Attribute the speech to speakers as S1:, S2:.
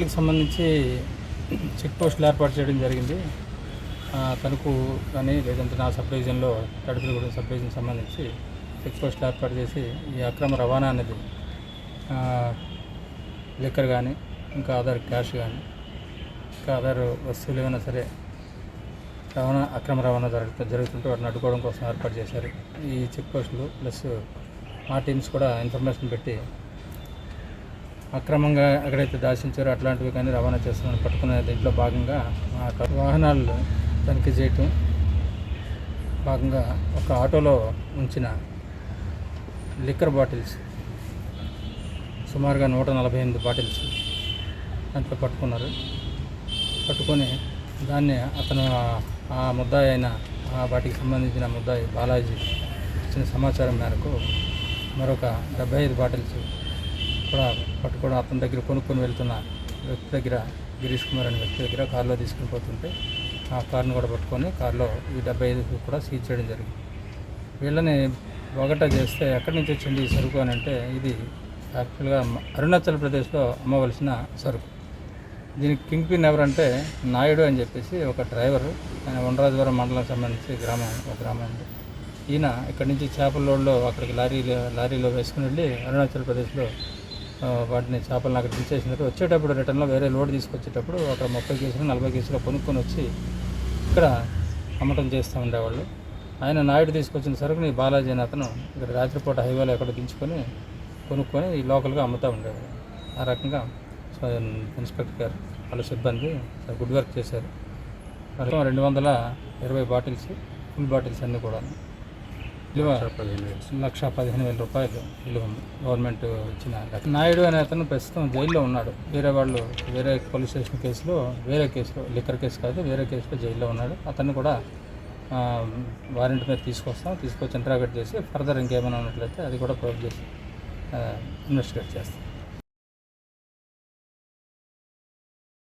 S1: వెహికల్కి సంబంధించి చెక్ పోస్టులు ఏర్పాటు చేయడం జరిగింది. తణుకు కానీ లేదంటే నా సబ్ డివిజన్లో తడుపులగూడెం సబ్ డివిజన్ సంబంధించి చెక్ పోస్టులు ఏర్పాటు చేసి ఈ అక్రమ రవాణా అనేది లిక్కర్ కానీ ఇంకా అదర్ క్యాష్ కానీ ఇంకా అదర్ వస్తువులు ఏమైనా సరే అక్రమ రవాణా జరుగుతుంటే వాటిని అడ్డుకోవడం కోసం ఏర్పాటు చేశారు ఈ చెక్ పోస్టులు. ప్లస్ మా టీమ్స్ కూడా ఇన్ఫర్మేషన్ పెట్టి అక్రమంగా ఎక్కడైతే దాచించారో అట్లాంటివి కానీ రవాణా చేస్తున్నారని పట్టుకునే దీంట్లో భాగంగా వాహనాలు తనిఖీ చేయటం భాగంగా ఒక ఆటోలో ఉంచిన లిక్కర్ బాటిల్స్ సుమారుగా 148 బాటిల్స్ దాంట్లో పట్టుకున్నారు. పట్టుకొని దాన్ని అతను ఆ ముద్దాయి అయిన వాటికి సంబంధించిన ముద్దాయి బాలాజీ ఇచ్చిన సమాచారం మేరకు మరొక 75 బాటిల్స్ కూడా పట్టుకోవడం, అతని దగ్గర కొనుక్కొని వెళ్తున్న వ్యక్తి దగ్గర గిరీష్ కుమార్ అనే వ్యక్తి దగ్గర కారులో తీసుకుని పోతుంటే ఆ కారును కూడా పట్టుకొని కారులో ఈ 75 కూడా సీజ్ చేయడం జరిగింది. వీళ్ళని ఒకట చేస్తే ఎక్కడి నుంచి వచ్చింది ఈ సరుకు అని అంటే ఇది యాక్చువల్గా అరుణాచల్ ప్రదేశ్లో అమ్మవలసిన సరుకు. దీనికి కింగ్ పిన్ ఎవరంటే నాయుడు అని చెప్పేసి ఒక డ్రైవరు, ఆయన వనరాజవరం మండలం సంబంధించి ఒక గ్రామం ఉంది. ఈయన ఇక్కడి నుంచి చేపల లోడ్లో అక్కడికి లారీలో వేసుకుని వెళ్ళి అరుణాచల్ ప్రదేశ్లో వాటిని చేపలను అక్కడ దించేసినారు. వచ్చేటప్పుడు రిటర్న్లో వేరే లోడ్ తీసుకొచ్చేటప్పుడు అక్కడ 30 కేసులు 40 కేసులు కొనుక్కొని వచ్చి ఇక్కడ అమ్మటం చేస్తూ ఉండేవాళ్ళు. ఆయన నాయుడు తీసుకొచ్చిన సరుకుని బాలాజీ అని అతను ఇక్కడ రాత్రిపూట హైవేలో ఎక్కడ దించుకొని కొనుక్కొని ఈ లోకల్గా అమ్ముతూ ఉండేవాడు. ఆ రకంగా ఇన్స్పెక్టర్ గారు వాళ్ళ సిబ్బంది గుడ్ వర్క్ చేశారు. 220 బాటిల్స్ ఫుల్ బాటిల్స్ అన్నీ కూడా విలువ 1,15,000 రూపాయలు విలువ ఉంది. గవర్నమెంట్ ఇచ్చిన నాయుడు అనే అతను ప్రస్తుతం జైల్లో ఉన్నాడు. వేరే పోలీస్ స్టేషన్ కేసులో లిక్కర్ కేసు కాదు, వేరే కేసులో జైల్లో ఉన్నాడు. అతన్ని కూడా వారెంట్ మీద తీసుకొచ్చి ఇంటరాగేట్ చేసి ఫర్దర్ ఇంకేమైనా ఉన్నట్లయితే అది కూడా ప్రొవైడ్ చేసి ఇన్వెస్టిగేట్ చేస్తాం.